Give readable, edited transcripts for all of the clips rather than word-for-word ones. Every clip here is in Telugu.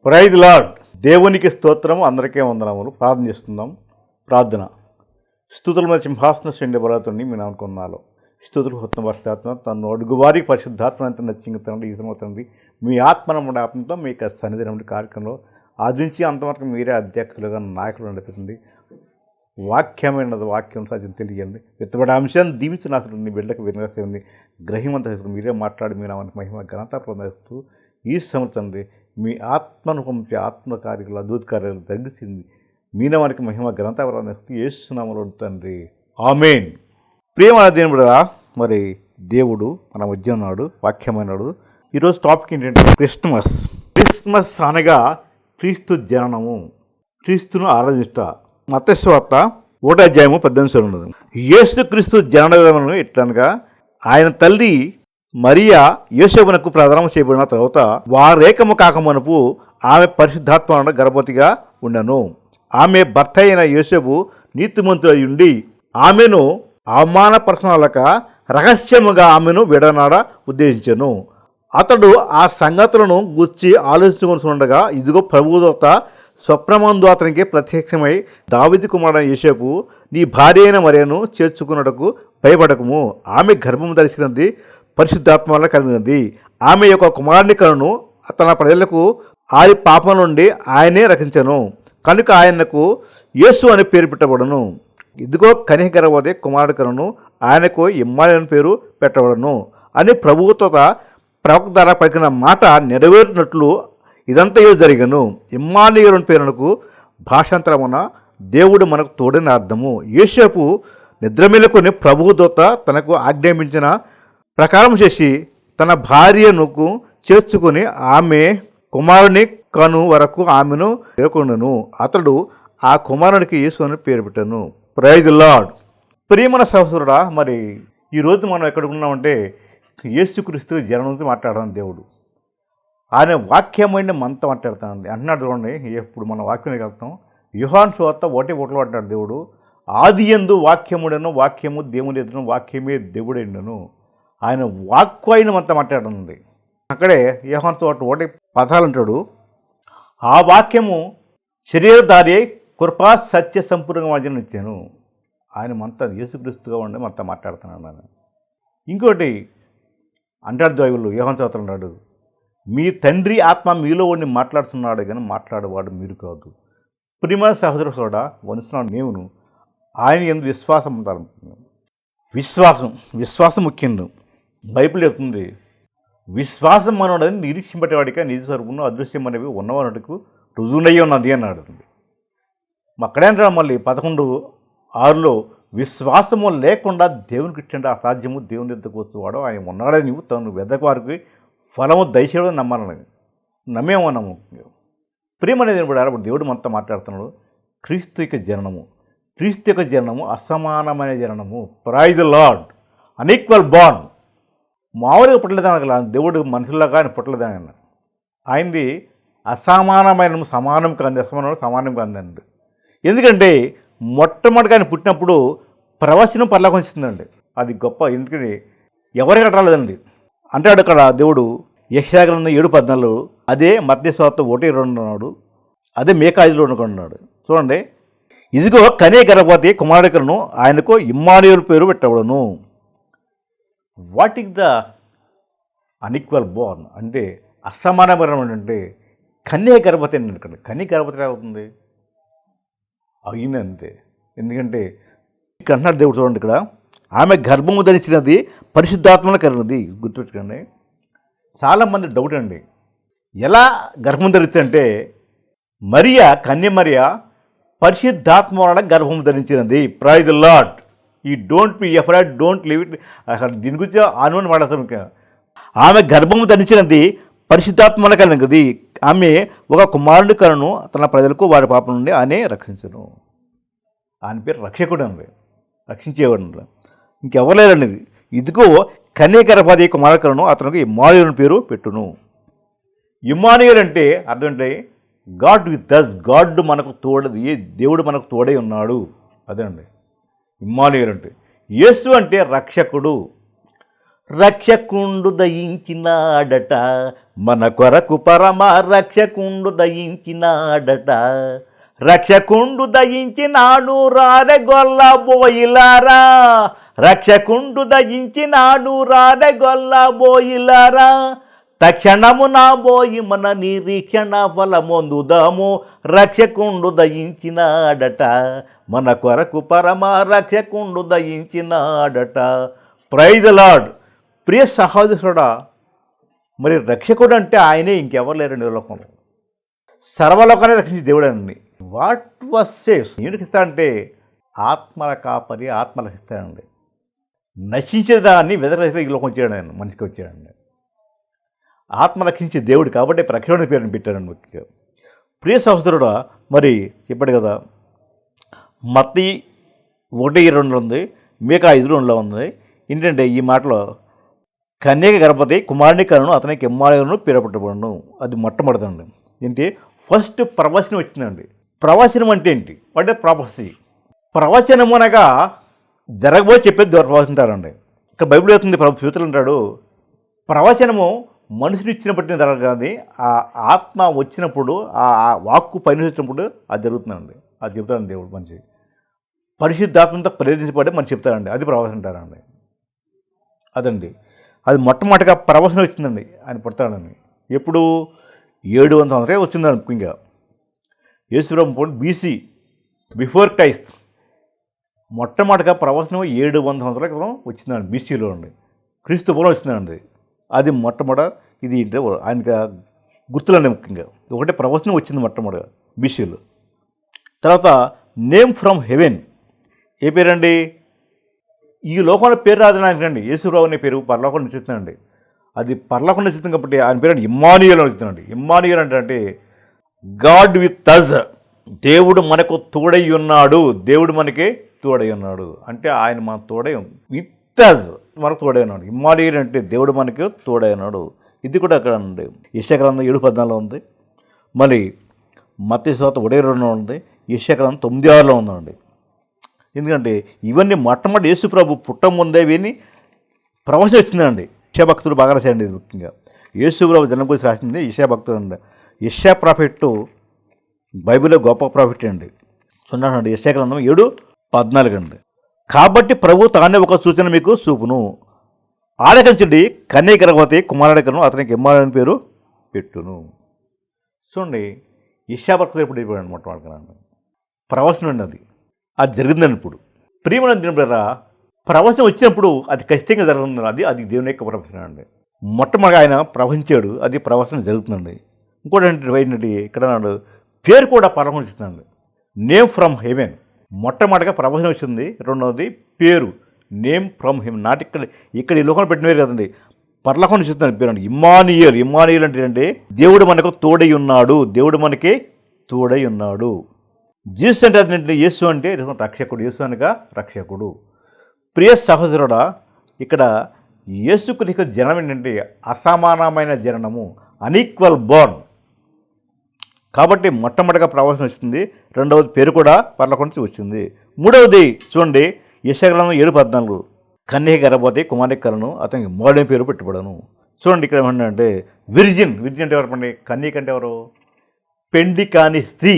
Praise lord. దేవునికి స్తోత్రం, అందరికీ వందనములు. ప్రార్థన చేస్తున్నాం. ప్రార్థన. స్తుతుల మీద సింహాసన శండి బలతుని మీ నామకున్నాలో స్తుతులు హొత్తం వర్షాత్మ తను అడుగువారికి పరిశుద్ధాత్మ అంత నచ్చింగుతండి ఈ సమవుతుంది. మీ ఆత్మనముడి ఆత్మతో మీ యొక్క సన్నిధి నుండి కార్యక్రమంలో ఆదరించి అంతవరకు మీరే అధ్యక్షులుగా నాయకులు నడిపిస్తుంది. వాక్యమైనది వాక్యం సత్యం తెలియండి. విత్తబడే అంశాన్ని దీవించిన అసలు నీ బిడ్డకు వినసేయండి. గ్రహిమంత మీరే మాట్లాడి మీ నామానికి మహిమ ఘనత పొందేస్తూ ఈ సంవత్సరం మీ ఆత్మను పంపే ఆత్మకార్యాలు అద్భుత కార్యాలు తగ్గిసింది. మీ నామానికి మహిమ ఘనత పొందేస్తూ యేసునామములో తండ్రి, ఆమేన్. ప్రియమైన దేవుడు, మరి దేవుడు మన మధ్య ఉన్నాడు, వాక్యమైనాడు. ఈరోజు టాపిక్ ఏంటంటే క్రిస్మస్. క్రిస్మస్ అనగా క్రీస్తు జననము, క్రీస్తును ఆరాధించుట. మత్తయి సువార్త 1:18 ఉన్నది. యేసు క్రీస్తు జననము ఎట్లనగా ఆయన తల్లి మరియా యోసేపునకు ప్రదానం చేయబడిన తర్వాత వారేకము కాకమునపు ఆమె పరిశుద్ధాత్మ గర్భవతిగా ఉండెను. ఆమె భర్త అయిన యోసేపు నీతిమంతుడై ఉండి ఆమెను అవమానపరచనలక రహస్యముగా ఆమెను విడనాడ ఉద్దేశించెను. అతడు ఆ సంగతులను గూర్చి ఆలోచించుకుంటుండగా ఇదిగో ప్రభుదూత స్వప్నమందు అతనికి ప్రత్యక్షమై, దావీదు కుమారుడైన యోసేపు, నీ భార్య అయిన మరియను చేర్చుకున్నటకు భయపడకము. ఆమె గర్భము ధరించినది పరిశుద్ధాత్మ వల్ల కలిగినది. ఆమె యొక్క కుమారుని కనును తన ప్రజలకు ఆది పాపం నుండి ఆయనే రక్షించను. కనుక ఆయనకు యేసు అని పేరు పెట్టబడను. ఇదిగో కన్య గర్భవతి కుమారుడి కనును ఆయనకు ఇమ్మానుయేలు అని పేరు పెట్టబడను అని ప్రభువుతో ప్రవక్త ద్వారా పలికిన మాట నెరవేరినట్లు ఇదంతయో జరిగను. ఇమ్మానుయేలు పేరునకు భాషాంతరమున దేవుడు మనకు తోడని అర్థము. యోసేపు నిద్రమేలుకొని ప్రభువుదూత తనకు ఆజ్ఞాపించిన ప్రకారం చేసి తన భార్యను చేర్చుకొని ఆమె కుమారుని కను వరకు ఆమెను పేర్కొండును. అతడు ఆ కుమారునికి యేసు అని పేరు పెట్టాను. Praise Lord. ప్రియమైన సహోదరుడా, మరి ఈరోజు మనం ఎక్కడ ఉన్నామంటే యేసుక్రీస్తు జనం నుంచి మాట్లాడడం. దేవుడు ఆయన వాక్యమైన మనతో మాట్లాడతానండి అంటున్నాడు. చూడండి, ఇప్పుడు మన వాక్యానికి వెళ్తాం. యోహాను సువార్త 1:1 అంటాడు దేవుడు, ఆది యందు వాక్యముడను, వాక్యము దేవుని ఎదును, వాక్యమే దేవుడైండను. ఆయన వాక్కు అయిన మనతో మాట్లాడుతుంది. అక్కడే యోహాను సువార్త 1:10 అంటాడు, ఆ వాక్యము శరీరధారి కృపా సత్య సంపూర్ణంగా మధ్యన ఇచ్చాను. ఆయన మనతో యేసుక్రీస్తుగా ఉండి మనతో మాట్లాడుతున్నాను ఆయన. ఇంకోటి అంటాడు బైబిల్లో, యోహాను సువార్త అన్నాడు, మీ తండ్రి ఆత్మ మీలో ఉండి మాట్లాడుతున్నాడు కానీ మాట్లాడేవాడు మీరు కాదు. ప్రియమైన సహోదరుడు కూడా వనిస్తున్నాడు. నేను ఆయన ఎందుకు విశ్వాసం ఉంటారు. విశ్వాసం ముఖ్యం. బైబిల్ చెప్తుంది, విశ్వాసం మనోడని నిరీక్షింపేవాడిగా నిజ స్వరూపంలో అదృశ్యం అనేవి ఉన్నవాడికి రుజువునయ్యి ఉన్నది అన్నాడు. అక్కడే అంటాడు మళ్ళీ 11:6 విశ్వాసము లేకుండా దేవునికి ఇచ్చండి అసాధ్యము, దేవుని ఎద్దుకు వచ్చేవాడు ఆయన ఉన్నాడని నీవు తను వెదకు వారికి ఫలము దయచేయడం నమ్మాలని నమ్మేమన్నాము. ప్రియమనేది ఇప్పుడు దేవుడు మనతో మాట్లాడుతున్నాడు. క్రీస్తు యొక్క జననము అసమానమైన జననము. Praise Lord. Unequal bond. మామూలుగా పుట్టలేదని దేవుడు మనుషుల్లాగా ఆయన పుట్టలేదని ఆయనది అసమానమైన సమానం కాదండి. ఎందుకంటే మొట్టమొదటిగా ఆయన పుట్టినప్పుడు ప్రవచనం పరలోకం వచ్చిందండి. అది గొప్ప. ఎందుకంటే ఎవరికి రాలేదండి అంటాడు అక్కడ దేవుడు. యెషయా గ్రంథం 7:14, అదే మత్తయి సువార్త 1:2 అన్నాడు, అదే మీకా 5:2 అన్నాడు. చూడండి, ఇదిగో కన్య గర్భవతి కుమారుడికను ఆయనకు ఇమ్మానుయేలు పేరు పెట్టబడును. What is the unequal born అంటే అసమానమైన అంటే కన్య గర్భవతి అండి. ఇక్కడ కన్య గర్భవతి అవుతుంది అయింది అంతే. ఎందుకంటే ఇక్కడ అంటున్నాడు దేవుడు. చూడండి, ఇక్కడ ఆమె గర్భము ధరించినది పరిశుద్ధాత్మలో కలిగినది. గుర్తుపెట్టుకోండి. చాలామంది డౌట్ అండి, ఎలా గర్భం ధరిస్తే అంటే కన్య మరియా పరిశుద్ధాత్మ వలన గర్భం ధరించినది. Praise Lord. ఈ don't be afraid, don't leave it. అసలు దీని గురించి ఆనుమని మాట్లాడతాం. ఆమె గర్భము ధరించినది పరిశుద్ధాత్మ వలన కలిగినది. ఆమె ఒక కుమారుని కలను తన ప్రజలకు వారి పాపం నుండి ఆయనే రక్షించను. ఆయన పేరు రక్షకుడు అండి, రక్షించేవాడు. ఇంకెవరు లేరండి. ఇదిగో కన్య గర్భవతి కుమారులను అతనికి ఇమ్మానుయేలు పేరు పెట్టును. ఇమ్మానుయేలు అంటే అర్థం అంటే గాడ్ విత్ అస్. గాడ్ మనకు తోడది, దేవుడు మనకు తోడై ఉన్నాడు. అదే అండి ఇమ్మానుయేలు అంటే. యేసు అంటే రక్షకుడు. రక్షకుండు దయించినాడట, మన కొరకు పరమ రక్షకుండు దయించినాడట. రక్షకుండు దయించినాడు రారెగొల్ల బోయిలారా, రక్షకుండు దయించినాడు రారెగొల్ల బోయిలారా. తక్షణమున బోయి మన నిరీక్షణ ఫలమొందుదాము, రక్షకుండు దయించినాడట, మన కొరకు పరమ రక్షకుండు దయించినాడట. Praise the Lord. ప్రియ సహోదరుడా, మరి రక్షకుడు అంటే ఆయనే, ఇంకెవరు లేరండి లోకంలో. సర్వలోకాన్ని రక్షించే దేవుడు అండి. వాట్ వాస్ సేవ్స్ ఎందుకు ఇస్తాడంటే ఆత్మల కాపరి, ఆత్మలకు ఇస్తాడండి. నశించేదాన్ని వెదరక ఈ లోకం వచ్చాడు, ఆయన మనిషికి వచ్చాడండి. ఆత్మ రక్షించే దేవుడు కాబట్టి రక్షకుడి పేరుని పెట్టాడండి ముఖ్యంగా. ప్రియ సహోదరుడా, మరి చెప్పాడు కదా, మత్తయి 1:22 ఉంది, మీకా 5:2 ఉంది. ఏంటంటే ఈ మాటలో కన్యక గర్భవతి కుమారుని కలను అతనికి ఇమ్మానుయేలును పేరు పెట్టబడును. అది మొట్టమొదటిదండి. ఏంటి? ఫస్ట్ ప్రవచనం వచ్చిందండి. ప్రవచనం అంటే ఏంటి? అంటే ప్రాపసీ. ప్రవచనం అనగా జరగబోయి చెప్పేది ప్రవచింటారండి. ఇక్కడ బైబిల్ అవుతుంది, ఫ్యూచర్ అంటాడు. ప్రవచనము మనుషులు ఇచ్చినప్పటికీ జరగదు, ఆ ఆత్మ వచ్చినప్పుడు, ఆ వాక్కు పైన వచ్చినప్పుడు అది జరుగుతుందండి. అది చెప్తాడండి దేవుడు. మంచి పరిశుద్ధాత్మతో ప్రేరేపించబడి మనం చెప్తారండి, అది ప్రవచనం అంటారండి. అదండి, అది మొట్టమొదటిగా ప్రవచనం వచ్చిందండి, ఆయన పుడతాడని. ఎప్పుడు? 700 సంవత్సరాలు వచ్చిందండి. ముఖ్యంగా యేసుప్రభు BC, బిఫోర్ క్రైస్ట్. మొట్టమొదటిగా ప్రవచనం 700 సంవత్సరాల క్రితం వచ్చిందండి, BCలో అండి. క్రీస్తు పూర్వం వచ్చిందండి. అది మొట్టమొదటి. ఇది ఆయనకి గుర్తులండి. ముఖ్యంగా ఒకటే ప్రవచనం వచ్చింది మొట్టమొదటిగా BCలో. తర్వాత నేమ్ ఫ్రమ్ హెవెన్. ఏ పేరండి? ఈ లోకంలో పేరు రాదనండి. యేసురావు అనే పేరు పరలోకం నిశ్చితండి. అది పరలోకం నిశ్చితం కాబట్టి ఆయన పేరు ఇమ్మానుయేలు అని వచ్చిందండి. ఇమ్మానుయేలు అంటే గాడ్ విత్ అస్, దేవుడు మనకు తోడై ఉన్నాడు, దేవుడు మనకి తోడై ఉన్నాడు అంటే ఆయన మన తోడై విత్ అస్, మనకు తోడై ఉన్నాడు. ఇమ్మానుయేలు అంటే దేవుడు మనకి తోడై ఉన్నాడు. ఇది కూడా అక్కడ అండి. యెషయా గ్రంథం 7:14 ఉంది. మళ్ళీ మత్తయి సువార్త 1:22 ఉంది. యెషయా గ్రంథం 9:6 ఉందండి. ఎందుకంటే ఇవన్నీ మొట్టమొదటి యేసు ప్రభు పుట్ట ముందే విని ప్రవచనం వచ్చిందండి. యెషయా భక్తులు బాగా రాశారండి. ఇది ముఖ్యంగా యేసు ప్రభు జనం గురించి రాసింది యెషయా భక్తులు అండి. యెషయా ప్రాఫెట్ బైబిల్లో గొప్ప ప్రాఫెట్ అండి. చూడండి, యెషయా గ్రంథం 7:14 అండి. కాబట్టి ప్రభు తానే ఒక సూచన మీకు చూపును, ఆలకించండి, కన్యక గర్భవతి కుమారుడికను అతనికి ఇమ్మానుయేలు అని పేరు పెట్టును. చూడండి, యెషయా భక్తులు ఎప్పుడు అయిపోయాడు మొట్టమొదటి ప్రవచనం అండి. అది జరిగిందని ఇప్పుడు ప్రియమైన దినబరా ప్రవచనం వచ్చినప్పుడు అది ఖచ్చితంగా జరుగుతుంది. అది దేవుని యొక్క ప్రవచనం అండి. మొట్టమొదటి ఆయన ప్రవచించాడు, అది ప్రవచనం జరుగుతుందండి. ఇంకోటి ఏంటంటే ఇక్కడ పేరు కూడా పరమం వచ్చిందండి. Name from heaven. మొట్టమొదటిగా ప్రవచనం వచ్చింది. రెండవది పేరు నేమ్ ఫ్రమ్ హెవెన్. నాటి ఇక్కడ ఈ లోకంలో పెట్టిన పేరు కదండి, పరలోకం వచ్చిందని పేరు అండి. ఇమ్మానుయేలు. ఇమ్మానుయేలు అంటే దేవుడు మనకు తోడై ఉన్నాడు, దేవుడు మనకి తోడై ఉన్నాడు. జీసస్ అంటే అదేంటంటే యేసు అంటే రక్షకుడు, యేసు అనగా రక్షకుడు. ప్రియ సహోదరుడా, ఇక్కడ యేసుకు జనం ఏంటంటే అసమానమైన జననము, అన్ఈక్వల్ బోర్న్. కాబట్టి మొట్టమొదటిగా ప్రవచనం వచ్చింది. రెండవది పేరు కూడా పరలోకం నుంచి వచ్చింది. మూడవది చూడండి, యెషయా గ్రంథం 7:14 కన్యక గర్భవతి కుమారుని కలను అతనికి ఇమ్మానుయేలు పేరు పెట్టబడను. చూడండి, ఇక్కడ ఏమంటే విర్జిన్. విర్జిన్ అంటే ఎవరు? కన్యక అంటే ఎవరు? పెండి కాని స్త్రీ.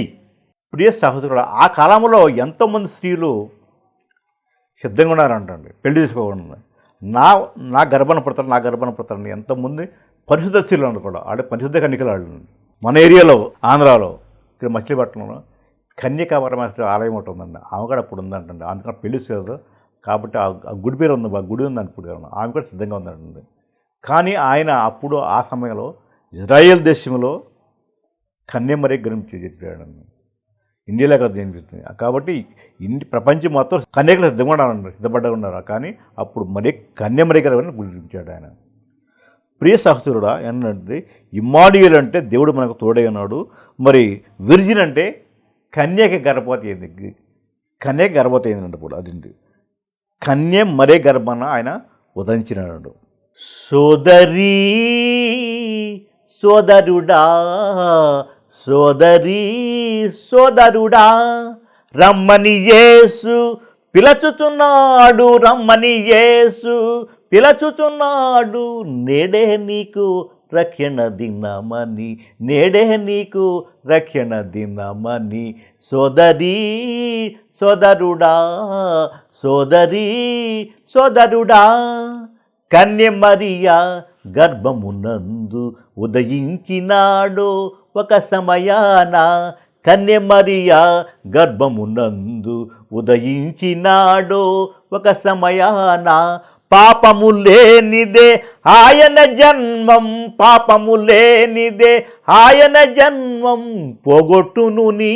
ప్రియ సహోదరుడు, ఆ కాలంలో ఎంతోమంది స్త్రీలు సిద్ధంగా ఉన్నారంటండి పెళ్లి చేసుకోకుండా. నా గర్భాన్ని పుడతారని ఎంతోమంది పరిశుద్ధ స్త్రీలు ఉన్నారు కూడా. ఆడే పరిశుద్ధ కన్యకలు వాళ్ళు. మన ఏరియాలో, ఆంధ్రాలో, ఇక్కడ మచిలీపట్నంలో కన్యకా పరమేశ్వరి ఆలయం ఒకటి ఉందండి. ఆమె కూడా అప్పుడు ఉందంటండి. అందుకని పెళ్లి చేయదు కాబట్టి ఆ గుడి పేరు ఉంది, ఆ గుడి ఉందని ఇప్పుడు ఆమె కూడా సిద్ధంగా ఉందండి. కానీ ఆయన అప్పుడు ఆ సమయంలో ఇజ్రాయేల్ దేశంలో కన్యమరి గురించి చెప్పాడండి. ఇండియాలో కదా అనిపిస్తుంది. కాబట్టి ప్రపంచం మొత్తం కన్యకలు సిద్ధపడ్డా ఉన్నారు. కానీ అప్పుడు మరి కన్యమరి గారు గుర్తించాడు ఆయన. ప్రియ సహోదరుడా, ఏంటంటే ఇమ్మానుయేలు అంటే దేవుడు మనకు తోడై ఉన్నాడు. మరి విర్జిన్ అంటే కన్యక గర్భవతి అయింది. కన్యక గర్భవతి అయిందంటే ఇప్పుడు అదేంటి కన్య మరే గర్భాన ఆయన ఉదయించినాడు. సోదరీ సోదరుడా, సోదరీ సోదరుడా, రమ్మని యేసు పిలచుచున్నాడు, రమ్మని యేసు పిలచుచున్నాడు, నేడే నీకు రక్షణ దినమని, నేడే నీకు రక్షణ దినమని. సోదరీ సోదరుడా, సోదరీ సోదరుడా, కన్య మరియా గర్భమునందు ఉదయించినాడు ఒక సమయాన, కన్య మరియా గర్భమునందు ఉదయించినాడు ఒక సమయాన. పాపము లేనిదే ఆయన జన్మం, పాపము లేనిదే ఆయన జన్మం, పోగొట్టును నీ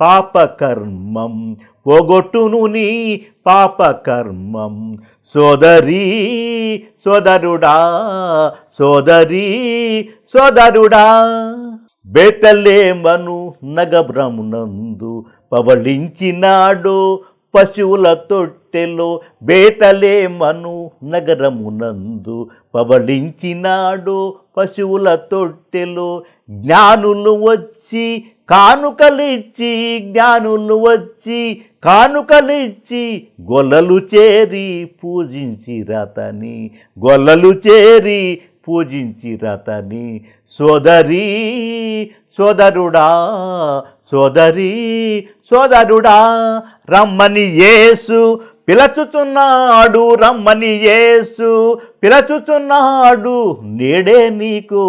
పాపకర్మం, పోగొట్టును నీ పాపకర్మం. సోదరీ సోదరుడా, సోదరీ సోదరుడా, బేతలేమను నగరమునందు పవళించినాడు పశువుల తొట్టెలో, బేతలేమను నగరమునందు పవళించినాడు పశువుల తొట్టెలో. జ్ఞానులు వచ్చి కానుకలిచ్చి, జ్ఞానులు వచ్చి కానుకలిచ్చి, గొల్లలు చేరి పూజించిరతని, గొల్లలు చేరి పూజించిరతని. సోదరీ సోదరుడా, సోదరీ సోదరుడా, రమ్మని యేసు పిలచుతున్నాడు, రమ్మని యేసు పిలచుతున్నాడు, నేడే నీకు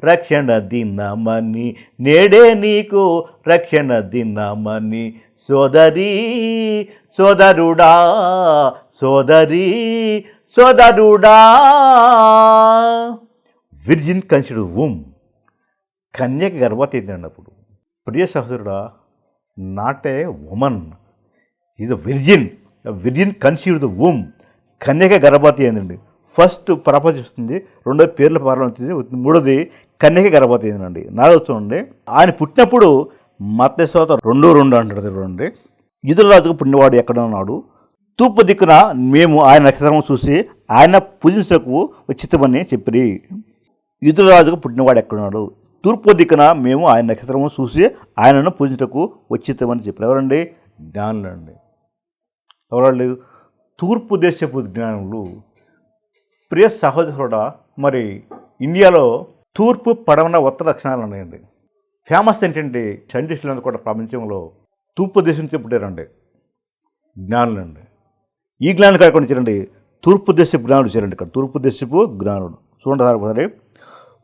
రక్షణ దినమని, నేడే నీకు రక్షణ దినమని. సోదరీ సోదరుడా, సోదరీ సోదరుడా. విర్జిన్ కన్సిడర్డ్ వూమ్, కన్యక గర్భవతి అన్నప్పుడు, ప్రియ సహోదరుడా, not a woman, is a virgin. Virgin conceived the womb, కన్యక గర్భవతి అయిందండి. ఫస్ట్ ప్రపంచిస్తుంది, రెండోది పేర్ల ప్రారంభించింది, మూడోది కన్యక గర్భవతి అయిందండి. నాలుగో చూడండి, ఆయన పుట్టినప్పుడు మత్తయి సువార్త 2:2 అంటాడు చూడండి. యూదుల రాజుకు పుట్టినవాడు ఎక్కడ ఉన్నాడు, తూర్పు దిక్కున మేము ఆయన నక్షత్రం చూసి ఆయన పూజించకు ఉచితమని చెప్పి. యూదుల రాజుకు పుట్టినవాడు ఎక్కడున్నాడు, తూర్పు దిక్కున మేము ఆయన నక్షత్రము చూసి ఆయనను పూజించకు ఉచితమని చెప్పారు. ఎవరండి? జ్ఞానులండి. ఎవరండి? తూర్పు దేశపు జ్ఞానులు. ప్రియ సహోదరుడా, మరి ఇండియాలో తూర్పు, పడమర, ఉత్తర దక్షిణాలు ఉన్నాయండి. ఫేమస్ ఏంటంటే సైంటిస్టులందరూ కూడా ప్రపంచంలో తూర్పు దేశం నుంచి పుట్టారండి జ్ఞానులండి. ఈ జ్ఞానులు కాకుండా చూడండి, తూర్పు దేశపు జ్ఞానుడు చేరండి. ఇక్కడ తూర్పు దేశపు జ్ఞానుడు చూడండి ఒకసారి.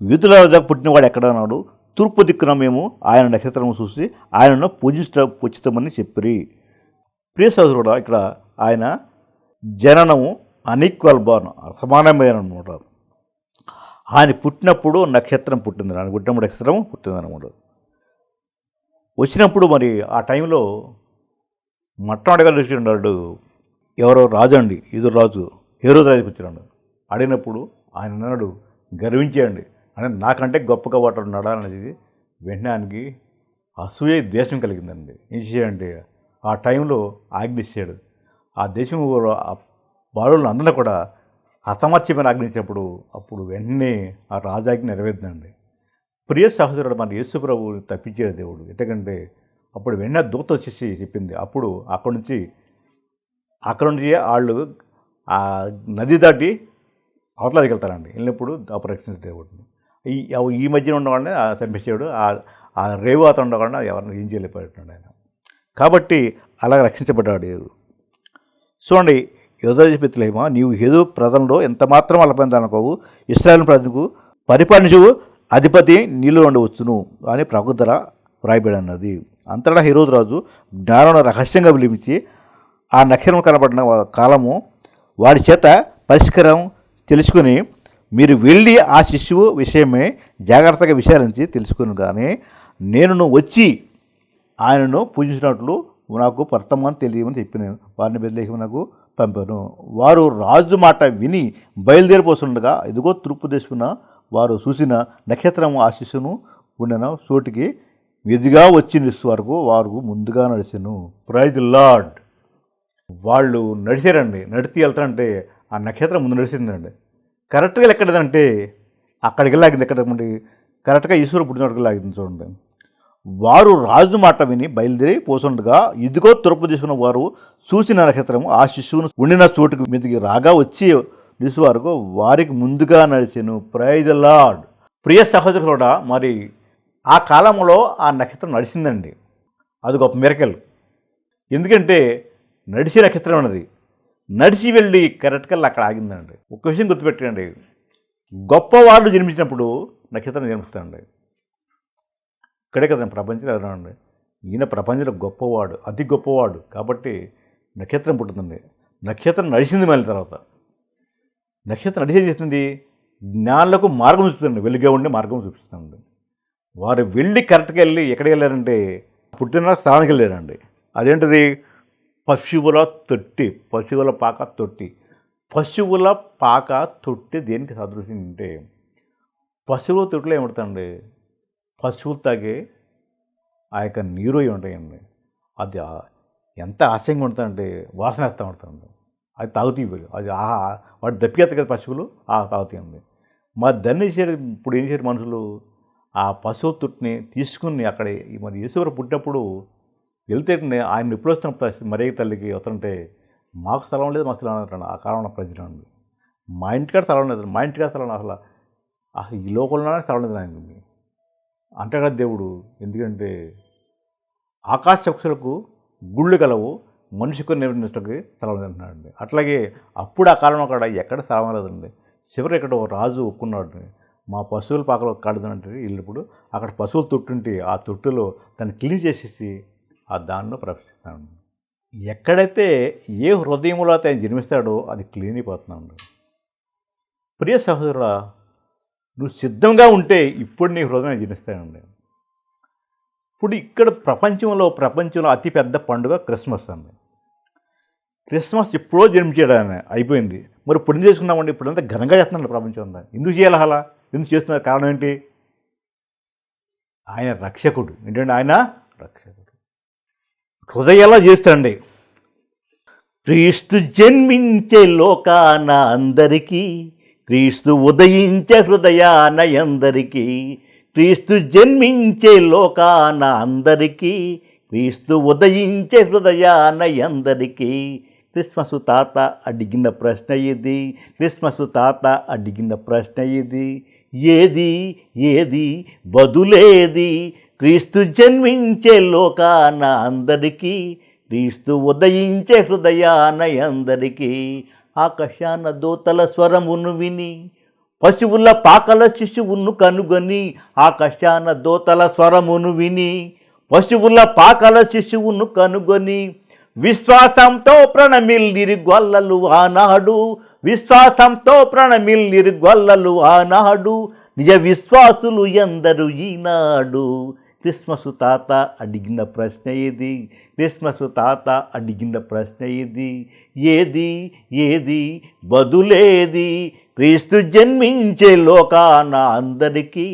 యూదుల రాజుకు పుట్టినవాడు ఎక్కడ ఉన్నాడు, తూర్పు దిక్కున మేము ఆయన నక్షత్రము చూసి ఆయనను పూజించడం ఉచితమని చెప్పిరి. ప్రియ సహోదరుడా, ఇక్కడ ఆయన జననము అన్ఈక్వల్ బార్న్, అసమానమైన అనమాట. ఆయన పుట్టినప్పుడు నక్షత్రం పుట్టింది, ఆయన పుట్టినప్పుడు నక్షత్రం పుట్టిందనమాట. వచ్చినప్పుడు మరి ఆ టైంలో మొట్టమొదటిగా ఉన్నాడు ఎవరో రాజు అండి, యూదుల రాజు హేరోదు రాజుకి వచ్చాడు. అడిగినప్పుడు ఆయన అన్నాడు, గర్వించేయండి అంటే నాకంటే గొప్పగా వాడు ఉన్నాడా అనేది. వెంటనే ఆయనకి అసూయ ద్వేషం కలిగిందండి. ఏం చేయాలంటే ఆ టైంలో ఆజ్ఞ ఇచ్చాడు. ఆ దేశం బాలులను అందరినీ కూడా హతమర్చిపోయిన ఆజ్ఞ ఇచ్చినప్పుడు అప్పుడు వెంటనే ఆ రాజాజ్ఞ నెరవేర్దండి. ప్రియ సహోదరుడు, మన యేసు ప్రభు తప్పించాడు దేవుడు. ఎందుకంటే అప్పుడు వెంటనే దూత వచ్చేసి చెప్పింది. అప్పుడు అక్కడి నుంచి వాళ్ళు ఆ నది దాటి అవతలకి వెళ్తారండి. వెళ్ళినప్పుడు అపరక్షించే దేవుడిని ఈ మధ్యన ఉన్న వాళ్ళని చంపేసాడు. ఆ రేవాత ఉన్న వాళ్ళని ఎవరిని ఏం చేయలేకపోయాడు ఆయన. కాబట్టి అలా రక్షించబడ్డాడు. చూడండి, యోధా బెత్లెహేమా, నీవు హేదు ప్రజల్లో ఎంత మాత్రం అలపైందనుకోవు, ఇశ్రాయేలు ప్రజలకు పరిపాలించు అధిపతి నీళ్ళు ఉండవచ్చును అని ప్రవక్త ద్వారా వ్రాయబడి అన్నది. అంతటా హేరోదు రాజు జ్ఞానం రహస్యంగా పిలిపించి ఆ నక్షత్రం కనబడిన కాలము వాడి చేత పరిష్కారం తెలుసుకుని, మీరు వెళ్ళి ఆ శిశువు విషయమే జాగ్రత్తగా విచారించి తెలుసుకుని, కానీ నేను వచ్చి ఆయనను పూజించినట్లు నాకు వర్తమానం తెలియమని చెప్పిన వారిని బెత్లెహేము నాకు పంపాను. వారు రాజు మాట విని బయలుదేరిపోతుండగా ఇదిగో తూర్పు దేశమున వారు చూసిన నక్షత్రము ఆ శిశువును ఉండిన చోటికి ఎదుగా వచ్చిన వరకు వారు ముందుగా నడిచాను. Praise lord. వాళ్ళు నడిచారండి. నడిచి వెళ్తారంటే ఆ నక్షత్రం ముందు నడిచిందండి. కరెక్ట్గా ఎక్కడదంటే అక్కడికి వెళ్ళాగింది. ఎక్కడండి కరెక్ట్గా ఈశ్వరు పుట్టినట్టుకు లాగింది. చూడండి, వారు రాజు మాట విని బయలుదేరి పోతుండగా ఇదిగో తూర్పు దిశన వారు చూసిన నక్షత్రము ఆ శిశువును ఉండిన చోటుకు మీదకి రాగా వచ్చి నిలుసు వరకు వారికి ముందుగా నడిచెను. Praise the Lord. ప్రియ సహోదరుడు కూడా మరి ఆ కాలంలో ఆ నక్షత్రం నడిచిందండి. అది గొప్ప మిరకల్. ఎందుకంటే నడిచే నక్షత్రం అన్నది నడిచి వెళ్ళి కరెక్ట్గా అక్కడ ఆగిందండి. ఒక విషయం గుర్తుపెట్టండి, గొప్పవాళ్ళు జన్మించినప్పుడు నక్షత్రం జన్మిస్తాడండి. ఇక్కడే కదండి ప్రపంచంలో ఎవరండి, ఈయన ప్రపంచంలో గొప్పవాడు, అతి గొప్పవాడు కాబట్టి నక్షత్రం పుట్టుతుంది. నక్షత్రం నడిచింది. మళ్ళీ తర్వాత నక్షత్రం నడిచేది చేస్తుంది, జ్ఞానులకు మార్గం చూపిస్తుంది, వెలుగుగా ఉండే మార్గం చూపిస్తుంది. వారు వెళ్ళి కరెక్ట్గా వెళ్ళి ఎక్కడికి వెళ్ళారంటే పుట్టిన స్థానానికి వెళ్ళారండి. అదేంటిది? పశువుల తొట్టి, పశువుల పాక తొట్టి. పశువుల పాక తొట్టి దేనికి సదృశ్యం అంటే పశువుల తొట్టిలో ఏమవుతుందండి, పశువులు తాగే ఆ యొక్క నీరు ఉంటాయండి. అది ఎంత ఆశయంగా ఉంటుందంటే వాసన వేస్తూ ఉంటుందండి. అది తాగుతాయి. అది వాటి దప్పికెత్త కదా పశువులు, తాగుతాయండి. మరి దాన్ని చేసేది ఇప్పుడు ఏం చేశారు మనుషులు, ఆ పశువు తొట్టిని తీసుకుని అక్కడ మరి యేసువారు పుట్టినప్పుడు వెళ్తే ఆయన ఎప్పుడు వస్తున్న మరే తల్లికి వస్తుంటే మాకు స్థలం లేదు, మాకు స్థలం లేదు ఆ కాలంలో ప్రజలు అండి. మా ఇంటికాడ స్థలం లేదు, మా ఇంటికాడ స్థలం అసలు ఈ లోకంలోనే స్థలం లేదు ఆయనకి అంటే కదా దేవుడు. ఎందుకంటే ఆకాశ పక్షులకు గుళ్ళు కలవు, మనిషికి నిర్మించడానికి స్థలం లేదంటున్నాడండి. అట్లాగే అప్పుడు ఆ కాలంలో అక్కడ ఎక్కడ స్థలం లేదండి. చివరి ఇక్కడ రాజు ఒప్పుకున్నాడు, మా పశువుల పాకలో కాడుదంటే వెళ్ళినప్పుడు అక్కడ పశువులు తొట్టుంటే ఆ తొట్టులో దాన్ని క్లీన్ చేసేసి ఆ దానిలో ప్రవేశిస్తాడు. ఎక్కడైతే ఏ హృదయంలో అయితే ఆయన జన్మిస్తాడో అది క్లీన్ అయిపోతున్నాడు. ప్రియ సహోదరుడా, నువ్వు సిద్ధంగా ఉంటే ఇప్పుడు నీ హృదయం జన్మిస్తాడండి. ఇప్పుడు ఇక్కడ ప్రపంచంలో అతిపెద్ద పండుగ క్రిస్మస్ అండి. క్రిస్మస్ ఎప్పుడో జన్మించాడు ఆయన, అయిపోయింది. మరి ఇప్పుడు ఏం చేసుకున్నామండి, ఇప్పుడంతా ఘనంగా చేస్తున్నాడు ప్రపంచం అంతా. ఎందుకు చేయాలి అలా, ఎందుకు చేస్తున్నారు, కారణం ఏంటి? ఆయన రక్షకుడు. ఏంటంటే ఆయన రక్షకుడు. హృదయాల్లో చేస్తాడండి. క్రీస్తు జన్మించే లోకాన అందరికీ, క్రీస్తు ఉదయించే హృదయాన అందరికీ, క్రీస్తు జన్మించే లోకాన అందరికీ, క్రీస్తు ఉదయించే హృదయాన అందరికీ. క్రిస్మస్ తాత అడిగిన ప్రశ్న ఇది, క్రిస్మస్ తాత అడిగిన ప్రశ్న ఇది. ఏది ఏది బదులేది, క్రీస్తు జన్మించే లోకాన అందరికీ, క్రీస్తు ఉదయించే హృదయాన అందరికీ. ఆకాశాన దూతల స్వరమును విని, పశువుల పాకల శిశువును కనుగొని. ఆకాశాన దూతల స్వరమును విని, పశువుల పాకల శిశువును కనుగొని. విశ్వాసంతో ప్రణమిల్లిరి గొల్లలు ఆనాడు, విశ్వాసంతో ప్రణమిల్లిరి గొల్లలు ఆనాడు. నిజ విశ్వాసులు ఎందరు ఈనాడు. క్రిస్మస్ తాత అడిగిన ప్రశ్న ఇది, క్రిస్మస్ తాత అడిగిన ప్రశ్న ఇది. ఏది ఏది బదులేది, క్రీస్తు జన్మించే లోకాన అందరికీ,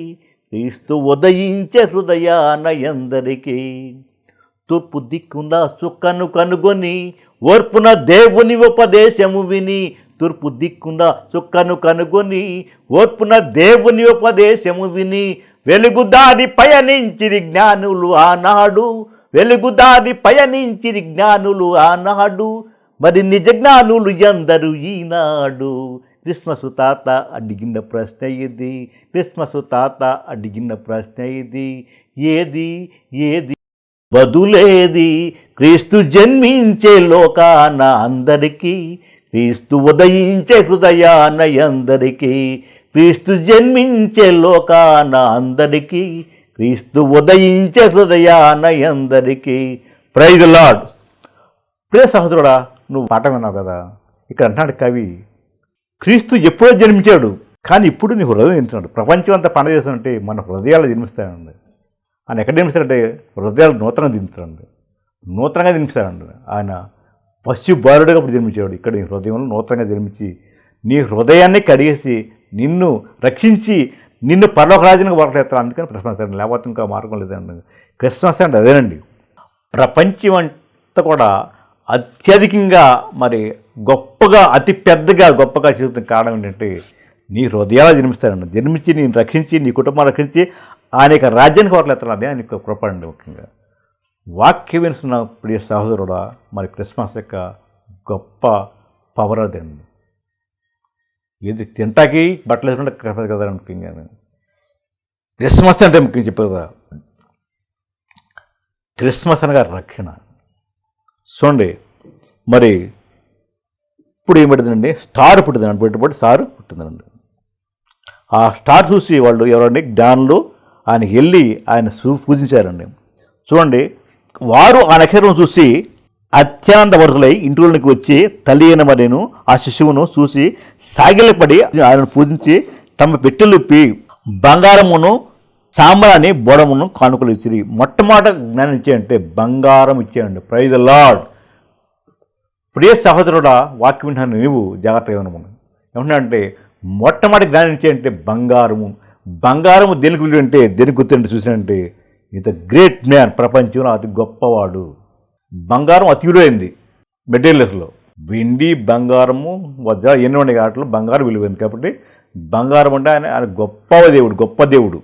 క్రీస్తు ఉదయించే హృదయాన అందరికీ. తూర్పు దిక్కున చుక్కను కనుగొని, ఓర్పున దేవుని ఉపదేశము విని. తూర్పు దిక్కున చుక్కను కనుగొని, ఓర్పున దేవుని ఉపదేశము విని. వెలుగుదారి పయనించిరి జ్ఞానులు ఆనాడు, వెలుగుదారి పయనించిరి జ్ఞానులు ఆనాడు. మరి నిజ జ్ఞానులు ఎందరు ఈనాడు. క్రిస్మస్ తాత అడిగిన ప్రశ్న ఇది, క్రిస్మస్ తాత అడిగిన ప్రశ్న ఇది. ఏది ఏది బదులేది, క్రీస్తు జన్మించే లోకాన అందరికీ, క్రీస్తు ఉదయించే హృదయాన అందరికీ, క్రీస్తు జన్మించే లోకాన అందరికీ, క్రీస్తు ఉదయించే హృదయాన అందరికీ. Praise the Lord. ప్రియ సహోదరుడా, నువ్వు పాట విన్నావు కదా, ఇక్కడ అంటున్నాడు కవి, క్రీస్తు ఎప్పుడో జన్మించాడు కానీ ఇప్పుడు నీ హృదయం జన్మిస్తున్నాడు. ప్రపంచం అంతా పండుగ చేస్తుంటే మన హృదయాలు జన్మిస్తాయండి. ఆయన ఎక్కడ జన్మిస్తాడంటే హృదయాలు నూతనంగా జన్మిస్తాడండి, నూతనంగా జన్మిస్తాడండి. ఆయన పశు బాలుడుగా ఇప్పుడు జన్మించాడు. ఇక్కడ నీ హృదయంలో నూతనంగా జన్మించి నీ హృదయాన్ని కడిగేసి నిన్ను రక్షించి నిన్ను పరలోక రాజ్యానికి వరకలేస్తాడు. అందుకని క్రిస్మస్ అండి, లేకపోతే ఇంకా మార్గం లేదండి. క్రిస్మస్ అంటే అదేనండి. ప్రపంచం అంతా కూడా అత్యధికంగా మరి గొప్పగా అతి పెద్దగా గొప్పగా చేస్తున్న కారణం ఏంటంటే నీ హృదయాలు జన్మిస్తాడండి. జన్మించి నేను రక్షించి నీ కుటుంబాన్ని రక్షించి ఆయన యొక్క రాజ్యానికి వరకలేస్తాడు. అదే ఆయన యొక్క కృప అండి. ముఖ్యంగా వాక్యం వినిస్తున్న ప్రియ సహోదరుడా, మరి క్రిస్మస్ యొక్క గొప్ప పవర్ అదండి. ఏది తింటాకి బట్టలు వేసుకుంటే కనపడదు కదా ముఖ్యంగా. క్రిస్మస్ అంటే ముఖ్యం చెప్పారు కదా, క్రిస్మస్ అనగా రక్షణ. చూడండి మరి ఇప్పుడు ఏం పడుతుందండి, స్టార్ పుట్టిందండి, పెట్టుబడి స్టార్ పుట్టిందండి. ఆ స్టార్ చూసి వాళ్ళు ఎవరండి, జ్ఞానులు ఆయనకి వెళ్ళి ఆయన పూజించారండి. చూడండి, వారు ఆ నక్షత్రం చూసి అత్యానందభరితులై ఇంట్లోనికి వచ్చి తల్లి అయిన మరియను ఆ శిశువును చూసి సాగిలపడి ఆయనను పూజించి తమ పెట్టెలుప్పి బంగారమును సాంబ్రాణి బోడమును కానుకలు ఇచ్చి మొట్టమొదట జ్ఞానం ఇచ్చేయంటే బంగారం ఇచ్చేయండి. Praise the lord. ప్రియ సహోదరుడా, వాక్యం వింటాను నీవు జాగ్రత్తగా ఉన్నాము. ఏమంటే మొట్టమొదటి జ్ఞానం ఇచ్చేయంటే బంగారము. బంగారము దేనికి విలువ అంటే, దేనికి గుర్తుంటే చూసినంటే, ఇంత గ్రేట్ మ్యాన్, ప్రపంచంలో అతి గొప్పవాడు. బంగారం అతి విలువైంది మెటీరియల్స్లో. వెండి బంగారము వద్ద ఎన్ని ఉన్నాయి వాటిలో బంగారం విలువైంది. కాబట్టి బంగారం అంటే ఆయన గొప్ప దేవుడు, గొప్ప దేవుడు.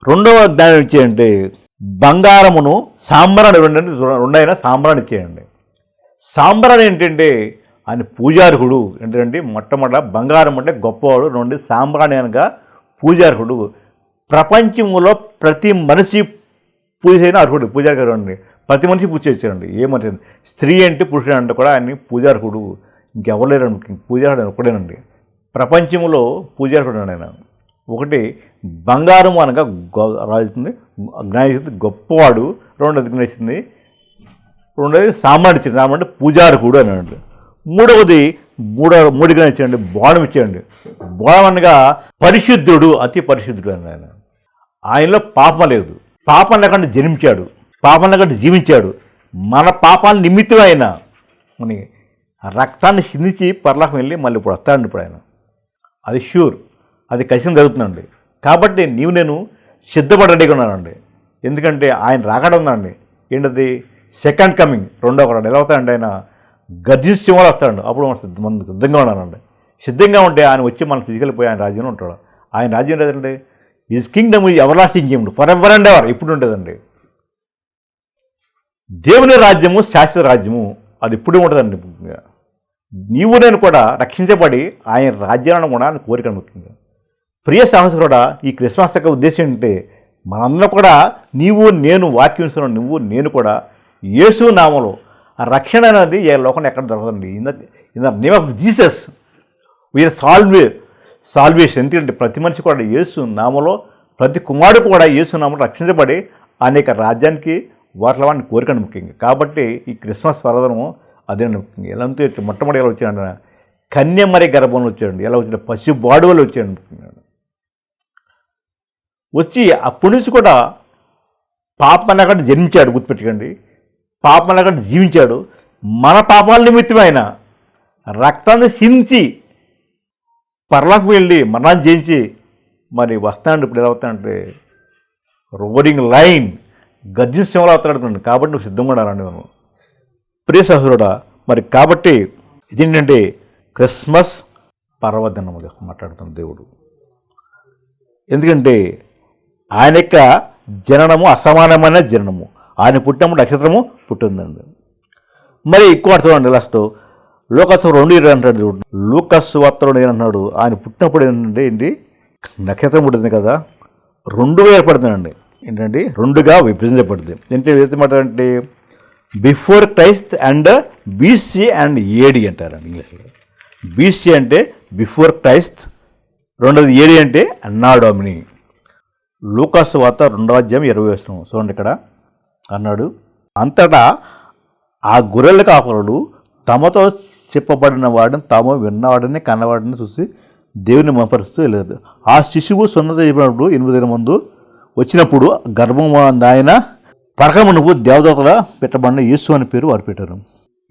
రెండవ జ్ఞానం ఇచ్చేయంటే బంగారమును సాంబ్రాణి, రెండైనా సాంబ్రాణి ఇచ్చేయండి. సాంబ్రాణి ఏంటంటే ఆయన పూజార్హుడు. ఏంటంటే మొట్టమొదట బంగారం అంటే గొప్పవాడు, రెండు సాంబ్రాణి అనగా పూజార్హుడు. ప్రపంచంలో ప్రతి మనిషి పూజ అయినా అర్హుడు, పూజార్హుడు అండి. ప్రతి మనిషి పూజ చేశారండి. ఏమంటే స్త్రీ అంటే పురుషుడు అంటే కూడా ఆయన్ని పూజార్హుడు, ఇంకెవరు లేరండి, పూజార్హుడు ఒకడేనండి ప్రపంచంలో పూజార్హుడు అండి ఆయన. ఒకటి బంగారం అనగా రాజుతుంది, జ్ఞానిస్తుంది గొప్పవాడు. రెండోది జ్ఞానిస్తుంది, రెండోది సామాన్య ఇచ్చింది, సామాన్య పూజార్హుడు అని అండి. మూడవది మూడుగా ఇచ్చేయండి, బోణం ఇచ్చేయండి. బోణం అనగా పరిశుద్ధుడు, అతి పరిశుద్ధుడు అని ఆయన. ఆయనలో పాపం లేదు, పాపం లేకుండా జన్మించాడు, పాపం లేకుండా జీవించాడు. మన పాపాల నిమిత్తం ఆయన అని రక్తాన్ని సిందించి పరలోకం వెళ్ళి మళ్ళీ ఇప్పుడు వస్తాడండి. ఇప్పుడు ఆయన అది ష్యూర్, అది ఖచ్చితంగా జరుగుతుందండి. కాబట్టి నేను సిద్ధపడగా ఉన్నానండి. ఎందుకంటే ఆయన రాకడం ఉందండి. ఏంటది, సెకండ్ కమింగ్, రెండవ రాడు. ఎలా అవుతాడండి, ఆయన గర్జించి సింహాలు వస్తాడు. అప్పుడు మనం సిద్ధంగా ఉన్నానండి. సిద్ధంగా ఉంటే ఆయన వచ్చి మనం తీసుకెళ్ళిపోయి ఆయన రాజ్యంలో ఉంటాడు. ఆయన రాజ్యం లేదండి, is Kingdom is ever lasting Kingdom, for ever and ever, ఇప్పుడు ఉంటుందండి. దేవుని రాజ్యము శాశ్వత రాజ్యము, అది ఇప్పుడు ఉంటుందండి. నీవు నేను కూడా రక్షించబడి ఆయన రాజ్యాలను కూడా ఆయన కోరిక ముఖ్యంగా. ప్రియ సహోదరుడా, ఈ క్రిస్మస్ యొక్క ఉద్దేశం ఏంటంటే మనందరం కూడా నీవు నేను వాక్యం, నువ్వు నేను కూడా యేసు నామములో ఆ రక్షణ అనేది ఏ లోకంలో ఎక్కడ దొరకదండి. In the name of Jesus we are salvation. ఎందుకంటే ప్రతి మనిషి కూడా యేసు నామములో, ప్రతి కుమారుడు కూడా యేసు నామములో రక్షించబడి అనేక రాజ్యానికి వాటిలో వాడిని కోరికండి ముఖ్యంగా. కాబట్టి ఈ క్రిస్మస్ పర్వదనము అదే ముఖ్యంగా. ఎలా అంతే మొట్టమొదటి ఎలా వచ్చాడు, కన్యమరి గర్భంలో వచ్చాడు. ఎలా వచ్చాడు, పసి బాడువలు వచ్చాడు ముఖ్యంగా. వచ్చి అప్పటి నుంచి కూడా పాపం లేకుండా జన్మించాడు, గుర్తుపెట్టుకోండి. పాపం లేకుండా జీవించాడు. మన పాపాల నిమిత్తం ఆయన రక్తాన్ని సించి పరలోకం వెళ్ళి మరణాన్ని జయించి మరి వస్తాడు. ఇప్పుడు ఎలా అవుతాడంటే రోరింగ్ లైన్, గర్జన సింహంలో అవుతాడు. కాబట్టి నువ్వు సిద్ధంగా ఉండాలండి మనం. ప్రియ సహోదరుడా, మరి కాబట్టి ఇదేంటంటే క్రిస్మస్ పర్వదినం మాట్లాడుతున్న దేవుడు. ఎందుకంటే ఆయన యొక్క జననము అసమానమైన జననము. ఆయన పుట్టినప్పుడు నక్షత్రము పుట్టిందండి. మరి ఎక్కువ చూడండి, లాస్ట్ లూకాసు 2:20 అంటాడు చూడండి. లూకాసు వార్త 2:20 అంటున్నాడు, ఆయన పుట్టినప్పుడు ఏంటి నక్షత్రం పుట్టింది కదా, రెండుగా ఏర్పడుతుందండి. ఏంటంటే రెండుగా విభజించబడుతుంది. ఏంటంటే before Christ and BC and AD అంటారండి ఇంగ్లీష్లో. బీసీ అంటే బిఫోర్ క్రైస్ట్, రెండోది ఏడి అంటే అన్నా డొమిని. లూకాసు వార్త 2:20 చూడండి. ఇక్కడ అన్నాడు, అంతటా ఆ గొర్రెల కాపరులు తమతో చెప్పబడిన వాడిని తాము విన్నవాడిని కన్నవాడిని చూసి దేవుని మపరుస్తూ వెళ్ళారు. ఆ శిశువు సున్నత చెప్పినప్పుడు 8 దినం ముందు వచ్చినప్పుడు గర్భం ఆయన పరకమునకు దేవదూతల పెట్టబడిన యేసు అని పేరు వారు పెట్టారు.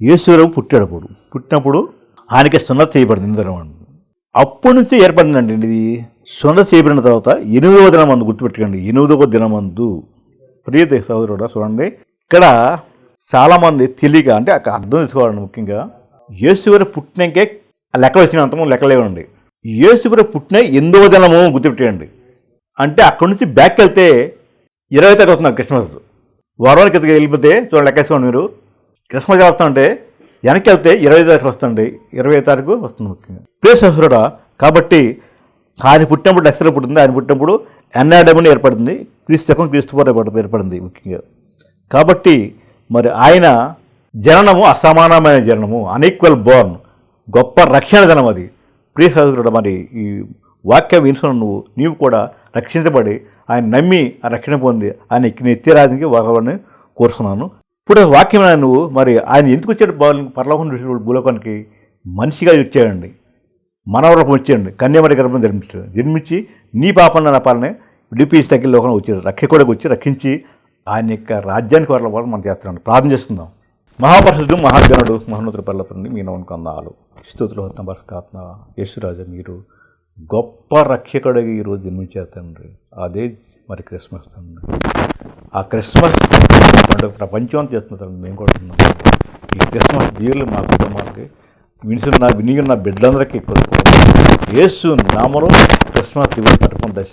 యేసు పుట్టాడు. పుట్టినప్పుడు ఆయనకి సున్నత చేయబడింది 8 దినం. అప్పటి నుంచి ఏర్పడిందండి ఇది. సున్నత చేయబడిన తర్వాత 8వ దినం మందు, గుర్తుపెట్టుకోండి, 8వ దినమందు. ప్రియ సహోదరుడా చూడండి, ఇక్కడ చాలామంది తెలియక అంటే అక్కడ అర్థం చేసుకోవాలండి. ముఖ్యంగా యేసువారి పుట్టినకే లెక్కలు వచ్చినంతము లెక్కలేవండి. యేసువారి పుట్టిన 8వ దినము గుర్తుపెట్టండి. అంటే అక్కడి నుంచి బ్యాక్ వెళ్తే 20 తారీఖు వస్తున్నారు క్రిస్మస్. వారానికి ఎత్తుకు వెళ్ళిపోతే చూడండి, లెక్కేసుకోండి మీరు. క్రిస్మస్ వస్తుంటే వెనక్కి వెళ్తే 20 తారీఖు వస్తుంది, 20 తారీఖు వస్తుంది ముఖ్యంగా. ప్రియ సహోదరుడా, కాబట్టి ఆయన పుట్టినప్పుడు నక్షత్రం పుట్టింది, ఆయన పుట్టినప్పుడు ఎన్ఆర్డమని ఏర్పడింది, క్రీస్తు ఏర్పడింది ముఖ్యంగా. కాబట్టి మరి ఆయన జననము అసమానమైన జననము, అన్ఈక్వల్ బోర్న్, గొప్ప రక్షణ జనం. అది ప్రియ సహోదరుడు, మరి ఈ వాక్యం వినుసును నీవు కూడా రక్షించబడి ఆయన నమ్మి ఆ రక్షణ పొంది ఆయన నిత్యరాజుకి వాగవాలని కోరుతున్నాను. ఇప్పుడు వాక్యం నువ్వు మరి ఆయన ఎందుకు వచ్చాడు పరలోకం భూలోకానికి? మనిషిగా వచ్చాడండి, మనవరూపం వచ్చాడండి, కన్యామరి గర్భం జన్మించి నీ పాపన్న నా పాలనే విడిపించి తగ్గిన లోకంలో వచ్చాడు, రక్షకుడికి వచ్చి రక్షించి ఆయన యొక్క రాజ్యానికి వరల వాళ్ళు మనం చేస్తున్నాం. ప్రార్థన చేస్తున్నాం. మహాపరిశుద్ధుడు, మహాజనుడు, మహోన్నతుడు పర్లపండి మీ నౌన్ కొందాలు స్థుతులు ఆత్మ యేసురాజు, మీరు గొప్ప రక్షకుడిగా ఈరోజు జన్మించారు తండ్రి. అదే మరి క్రిస్మస్ తండ్రి. ఆ క్రిస్మస్ పండుగ ప్రపంచం చేస్తున్న తండ్రి మేము కూడా ఉన్నాం. ఈ క్రిస్మస్ దీవులు మా కుటుంబాలకి వినియున్న బిడ్డలందరికీ యేసు నామలో క్రిస్మస్ దీవులు పట్టుకుని దశ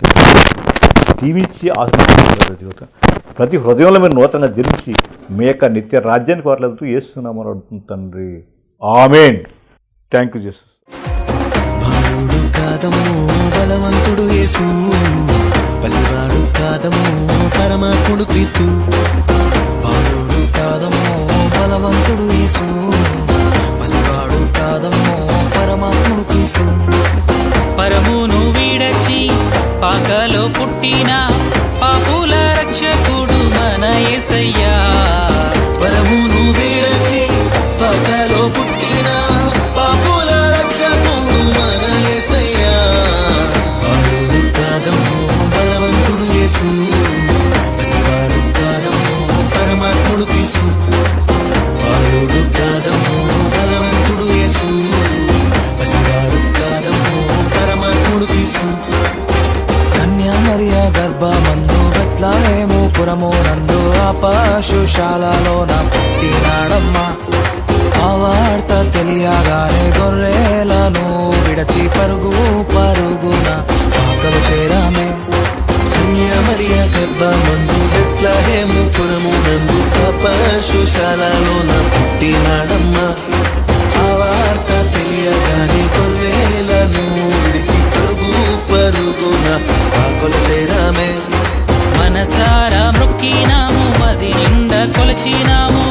దీవించి ఆశీర్వదించారు జీవితం. ప్రతి హృదయంలో మీరు నూతనంగా జన్మించి మీ యొక్క నిత్య రాజ్యానికి వారలేదు యేసు నామలో అడుగుతుంది తండ్రి. ఆమేన్. Thank you Jesus. బాలుడు కాదమ్మో బలవంతుడు యేసు, పసివాడు కాదమ్మో పరమాత్ముడు క్రీస్తు. బాలుడు కాదమ్మో బలవంతుడు యేసు, పసివాడు కాదమ్మో పరమాత్ముడు క్రీస్తు. పరమును వీడచి పాకలో పుట్టిన పాపుల రక్షకుడు మన యేసయ్యా. పరమును వీడచి పాకలో పుట్టిన పాపుల రక్షకుడు మన యేసయ్యా. బాలుడు కాదమ్మో బలవంతుడు యేసు, పసివాడు కాదమ్మో పరమాత్ముడు క్రీస్తు. బాలుడు కాదమ్మో బలవంతుడు యేసు, పసివాడు కాదమ్మో పరమాత్ముడు క్రీస్తు. కన్యా మరియ గర్భమందు బెత్లెహేము పురము నందు ఆ పశుశాలలోన పుట్టినాడమ్మా. ఆ వార్త తెలియగానే గొర్రెలను విడచి పరుగున పాకలు చేరామే. కన్యా మరియ గర్భమందు బెత్లెహేము పురము నందు ఆ పశుశాలలోన పుట్టినాడమ్మా. ఆ వార్త తెలియగానే గొర్రెలను విడిచి పరుగున పాకలు చేరామే. మనసారా మొక్కినాము, మది నిండా కొలచినాము.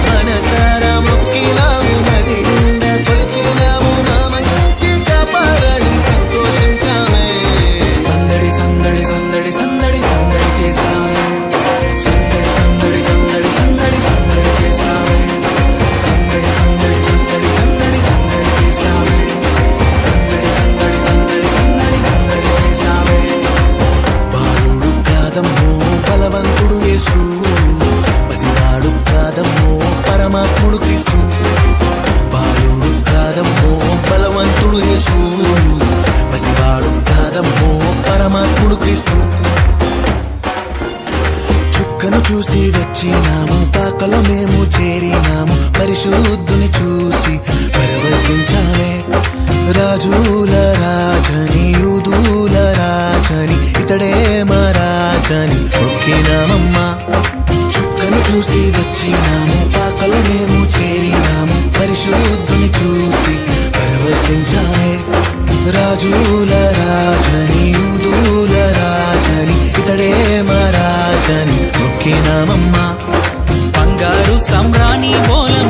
మనసారా మొక్కినాము, మది నిండా కొలిచినాము. మా మంచి కాపాడని సంతోషించామే. సందడి సందడి సందడి సందడి సందడి చేసామే. సందడి సందడి సందడి సందడి సందడి చేసామే. సందడి సందడి సందడి సందడి సందడి చేసామే. సందడి సందడి సందడి సందడి సందడి చేసామే. బాలుడు కాదమ్మో బలవంతుడు యేసు, పసివాడు కాదమ్మో పరమాత్ముడు క్రీస్తు. బాలుడు కాదమ్మో బలవంతుడు యేసు, పసివాడు కాదమ్మో పరమాత్ముడు క్రీస్తు. చుక్కను చూసి వచ్చినాము, పాకలో మేము చేరినాము. పరిశుద్ధుని చూసి పరవశించాలే. రాజుల రాజని యూదుల రాజని ఇతడే మా రాజని మొక్కినామమ్మా. చుక్కను చూసి వచ్చినాము, పాకలో మేము చేరినాము. పరిశుద్ధుని చూసి పరవశించాలే. రాజుల రాజని యూదుల రాజని ఇతడే మా రాజని మొక్కినామమ్మా. బంగారు సంబ్రాణి బోలం